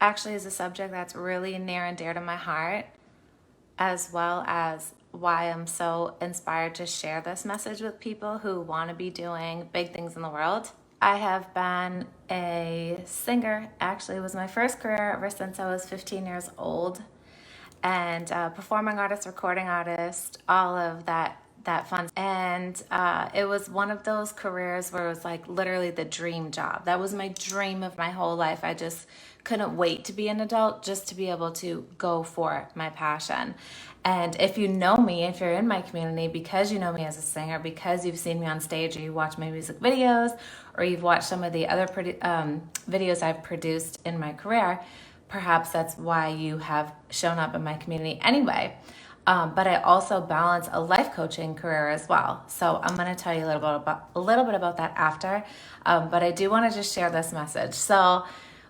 actually is a subject that's really near and dear to my heart, as well as why I'm so inspired to share this message with people who want to be doing big things in the world. I have been a singer. Actually, it was my first career ever since I was 15 years old, and performing artist, recording artist, all of that fun. And it was one of those careers where it was like literally the dream job. That was my dream of my whole life. I just couldn't wait to be an adult just to be able to go for my passion. And if you know me, if you're in my community, because you know me as a singer, because you've seen me on stage or you watch my music videos, or you've watched some of the other videos I've produced in my career, perhaps that's why you have shown up in my community anyway. But I also balance a life coaching career as well. So I'm going to tell you a little bit about that after. But I do want to just share this message. So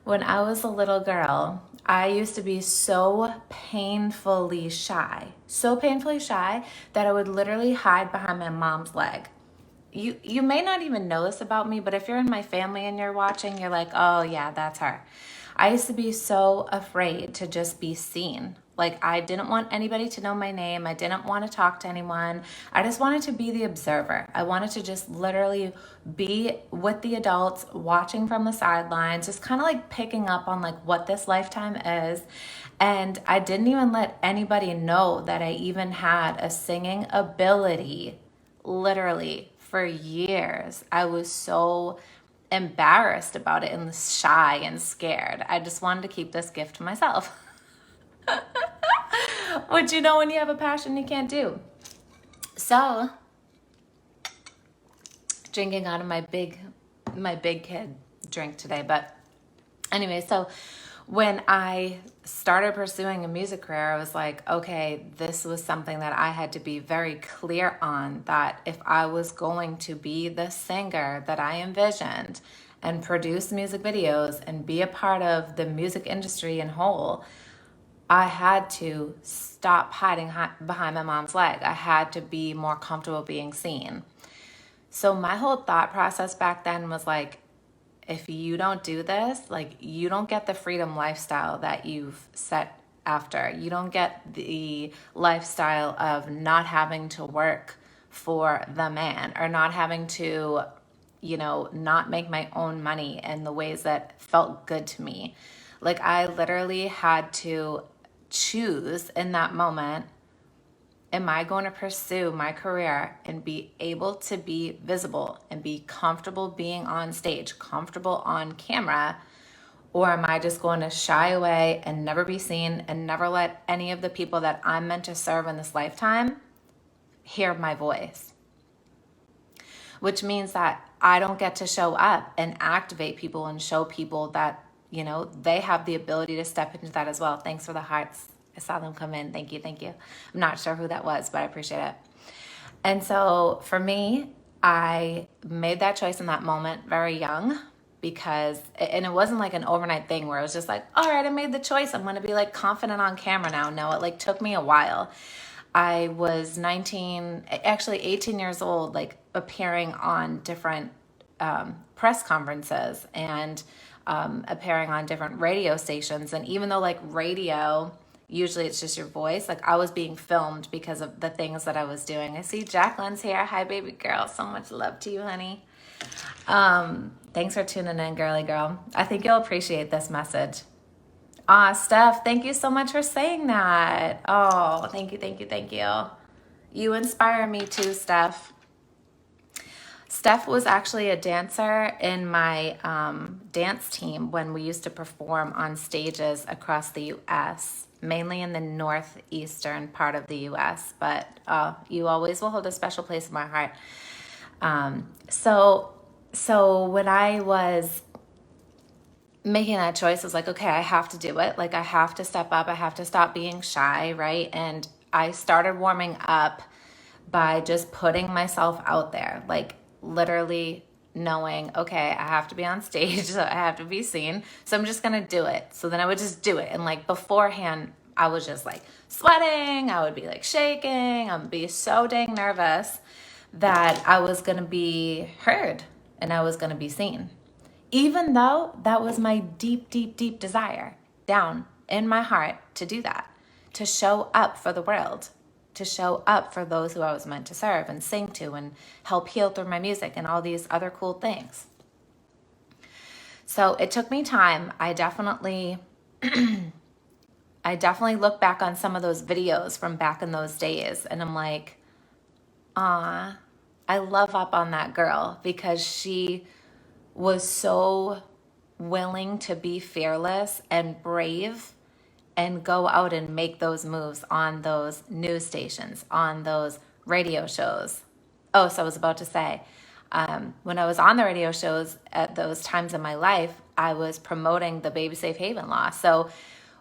when I was a little girl, I used to be so painfully shy that I would literally hide behind my mom's leg. You may not even know this about me, but if you're in my family and you're watching, you're like, oh yeah, that's her. I used to be so afraid to just be seen. Like, I didn't want anybody to know my name. I didn't want to talk to anyone. I just wanted to be the observer. I wanted to just literally be with the adults, watching from the sidelines, just kind of like picking up on like what this lifetime is. And I didn't even let anybody know that I even had a singing ability. Literally for years, I was so embarrassed about it and shy and scared. I just wanted to keep this gift to myself. Which, you know, when you have a passion, you can't do. So, drinking out of my big kid drink today. But anyway, so when I started pursuing a music career, I was like, okay, this was something that I had to be very clear on, that if I was going to be the singer that I envisioned and produce music videos and be a part of the music industry in whole, I had to stop hiding behind my mom's leg. I had to be more comfortable being seen. So my whole thought process back then was like, if you don't do this, like, you don't get the freedom lifestyle that you've set after. You don't get the lifestyle of not having to work for the man, or not having to, you know, not make my own money in the ways that felt good to me. Like, I literally had to choose in that moment, am I going to pursue my career and be able to be visible and be comfortable being on stage, comfortable on camera, or am I just going to shy away and never be seen and never let any of the people that I'm meant to serve in this lifetime hear my voice? Which means that I don't get to show up and activate people and show people that, you know, they have the ability to step into that as well. Thanks for the hearts. I saw them come in. Thank you. Thank you. I'm not sure who that was, but I appreciate it. And so for me, I made that choice in that moment very young, because, and it wasn't like an overnight thing where it was just like, all right, I made the choice. I'm going to be like confident on camera now. No, it like took me a while. I was 19, actually 18 years old, like appearing on different press conferences and appearing on different radio stations. And even though like radio, usually it's just your voice, like I was being filmed because of the things that I was doing. I see Jacqueline's here. Hi, baby girl. So much love to you, honey. Thanks for tuning in, girly girl. I think you'll appreciate this message. Steph, thank you so much for saying that. Oh, thank you, thank you, thank you. You inspire me too, Steph. Steph was actually a dancer in my dance team when we used to perform on stages across the U.S., mainly in the northeastern part of the U.S., but you always will hold a special place in my heart. So when I was making that choice, I was like, okay, I have to do it. Like, I have to step up. I have to stop being shy, right? And I started warming up by just putting myself out there, like literally knowing, okay, I have to be on stage, so I have to be seen. So I'm just going to do it. So then I would just do it. And like beforehand, I was just like sweating. I would be like shaking. I would be so dang nervous that I was going to be heard and I was going to be seen. Even though that was my deep, deep, deep desire. down in my heart to do that, to show up for the world, to show up for those who I was meant to serve and sing to and help heal through my music and all these other cool things. So it took me time. I definitely look back on some of those videos from back in those days and I'm like, I love up on that girl because she was so willing to be fearless and brave and go out and make those moves on those news stations, on those radio shows. Oh, so I was about to say, when I was on the radio shows at those times in my life, I was promoting the Baby Safe Haven law. So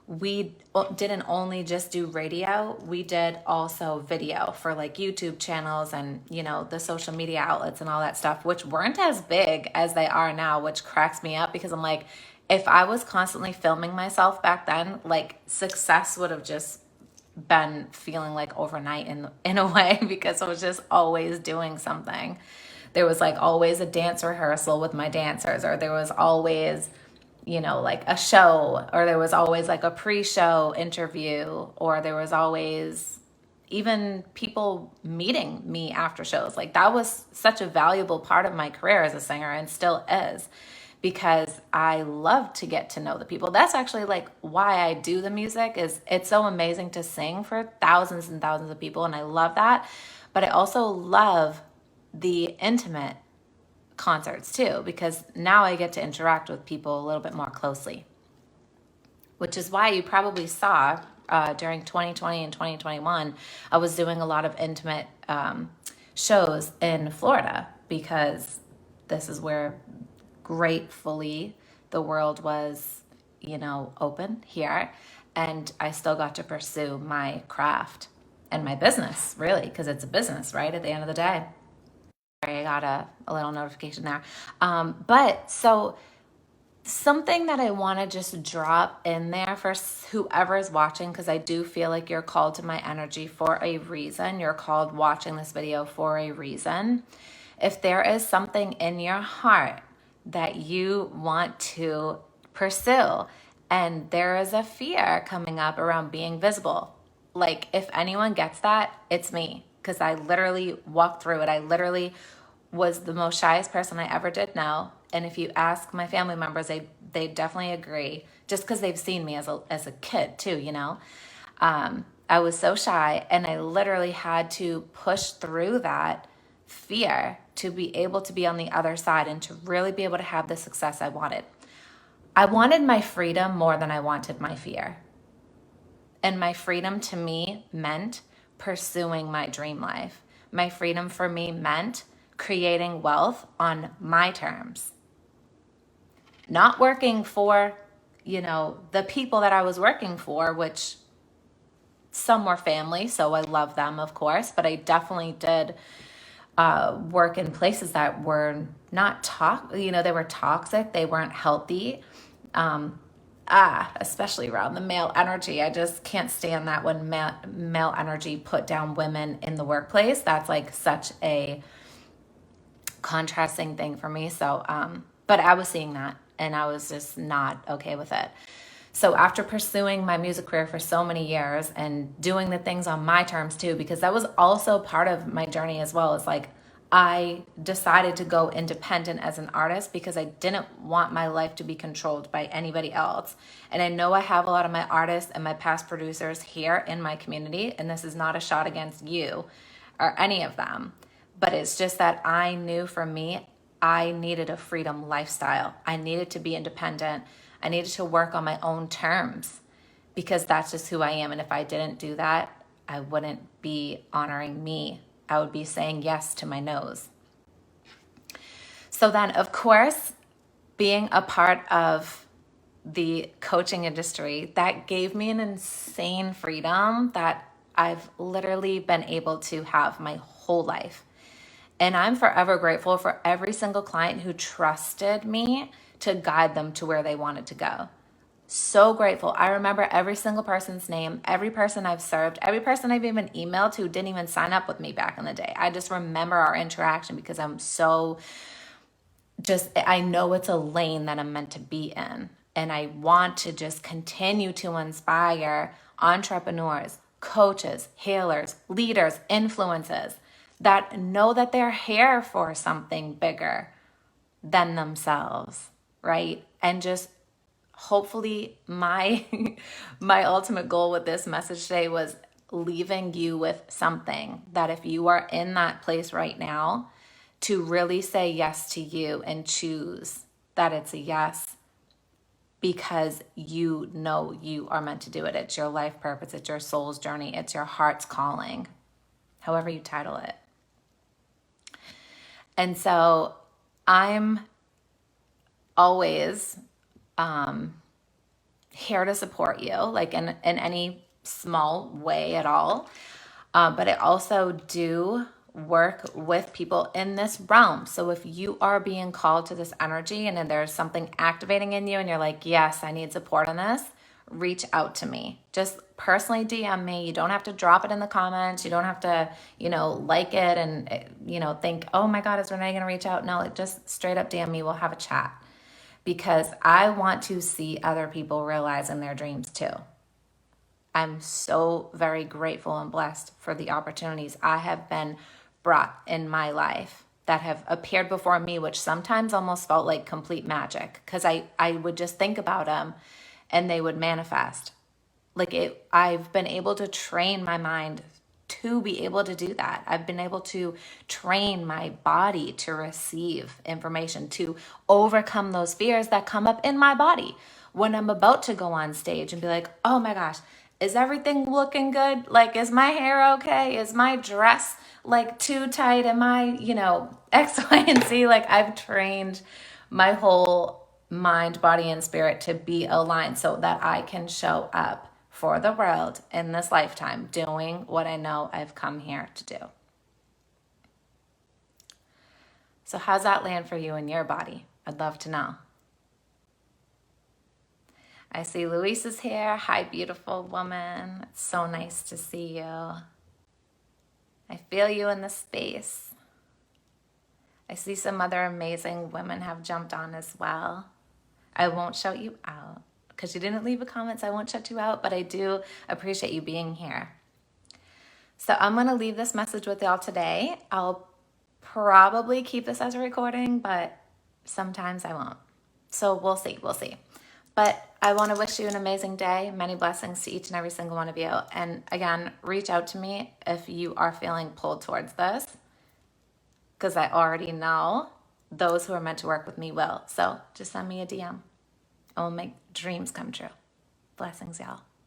we didn't only just do radio, we did also video for like YouTube channels and, you know, the social media outlets and all that stuff, which weren't as big as they are now, which cracks me up because I'm like, if I was constantly filming myself back then, like success would have just been feeling like overnight in a way because I was just always doing something. There was like always a dance rehearsal with my dancers, or there was always, you know, like a show, or there was always like a pre-show interview, or there was always even people meeting me after shows. Like that was such a valuable part of my career as a singer and still is, because I love to get to know the people. That's actually like why I do the music. Is it's so amazing to sing for thousands and thousands of people, and I love that. But I also love the intimate concerts too, because now I get to interact with people a little bit more closely, which is why you probably saw during 2020 and 2021, I was doing a lot of intimate shows in Florida, because this is where gratefully the world was, you know, open here, and I still got to pursue my craft and my business, really, because it's a business, right? At the end of the day. I got a little notification there. But so something that I want to just drop in there for whoever's watching, because I do feel like you're called to my energy for a reason. You're called watching this video for a reason. If there is something in your heart that you want to pursue and there is a fear coming up around being visible, like if anyone gets that, it's me. Because I literally walked through it. I literally was the most shyest person I ever did know. And if you ask my family members, they definitely agree, just because they've seen me as a kid too, you know. I was so shy, and I literally had to push through that fear to be able to be on the other side and to really be able to have the success I wanted. I wanted my freedom more than I wanted my fear. And my freedom to me meant pursuing my dream life. My freedom for me meant creating wealth on my terms. Not working for, you know, the people that I was working for, which some were family, so I love them, of course, but I definitely did work in places that were not they were toxic, they weren't healthy. Especially around the male energy. I just can't stand that when male energy put down women in the workplace. That's like such a contrasting thing for me. So, but I was seeing that and I was just not okay with it. So after pursuing my music career for so many years and doing the things on my terms too, because that was also part of my journey as well. It's like, I decided to go independent as an artist because I didn't want my life to be controlled by anybody else. And I know I have a lot of my artists and my past producers here in my community, and this is not a shot against you or any of them, but it's just that I knew for me, I needed a freedom lifestyle. I needed to be independent. I needed to work on my own terms because that's just who I am. And if I didn't do that, I wouldn't be honoring me. I would be saying yes to my no's. So then, of course, being a part of the coaching industry, that gave me an insane freedom that I've literally been able to have my whole life. And I'm forever grateful for every single client who trusted me to guide them to where they wanted to go. So grateful. I remember every single person's name, every person I've served, every person I've even emailed who didn't even sign up with me back in the day. I just remember our interaction because I'm so I know it's a lane that I'm meant to be in. And I want to just continue to inspire entrepreneurs, coaches, healers, leaders, influencers that know that they're here for something bigger than themselves, right? And just hopefully my my ultimate goal with this message today was leaving you with something that if you are in that place right now, to really say yes to you and choose that it's a yes because you know you are meant to do it. It's your life purpose, it's your soul's journey, it's your heart's calling, however you title it. And so I'm always here to support you, like in any small way at all. But I also do work with people in this realm. So if you are being called to this energy and then there's something activating in you and you're like, yes, I need support on this, reach out to me. Just personally DM me. You don't have to drop it in the comments. You don't have to, like it and, think, oh my God, is Renee going to reach out? No, just straight up DM me. We'll have a chat because I want to see other people realizing their dreams too. I'm so very grateful and blessed for the opportunities I have been brought in my life that have appeared before me, which sometimes almost felt like complete magic because I would just think about them and they would manifest. I've been able to train my mind to be able to do that. I've been able to train my body to receive information, to overcome those fears that come up in my body when I'm about to go on stage and be like, oh my gosh, is everything looking good? Like, is my hair okay? Is my dress too tight? Am I, X, Y, and Z? I've trained my whole mind, body, and spirit to be aligned so that I can show up for the world in this lifetime doing what I know I've come here to do. So how's that land for you in your body? I'd love to know. I see Luisa's here. Hi, beautiful woman. It's so nice to see you. I feel you in the space. I see some other amazing women have jumped on as well. I won't shout you out because you didn't leave a comment, so I won't shut you out, but I do appreciate you being here. So I'm going to leave this message with y'all today. I'll probably keep this as a recording, but sometimes I won't. So we'll see. But I want to wish you an amazing day. Many blessings to each and every single one of you. And again, reach out to me if you are feeling pulled towards this, because I already know those who are meant to work with me will. So just send me a DM. It will make dreams come true. Blessings, y'all.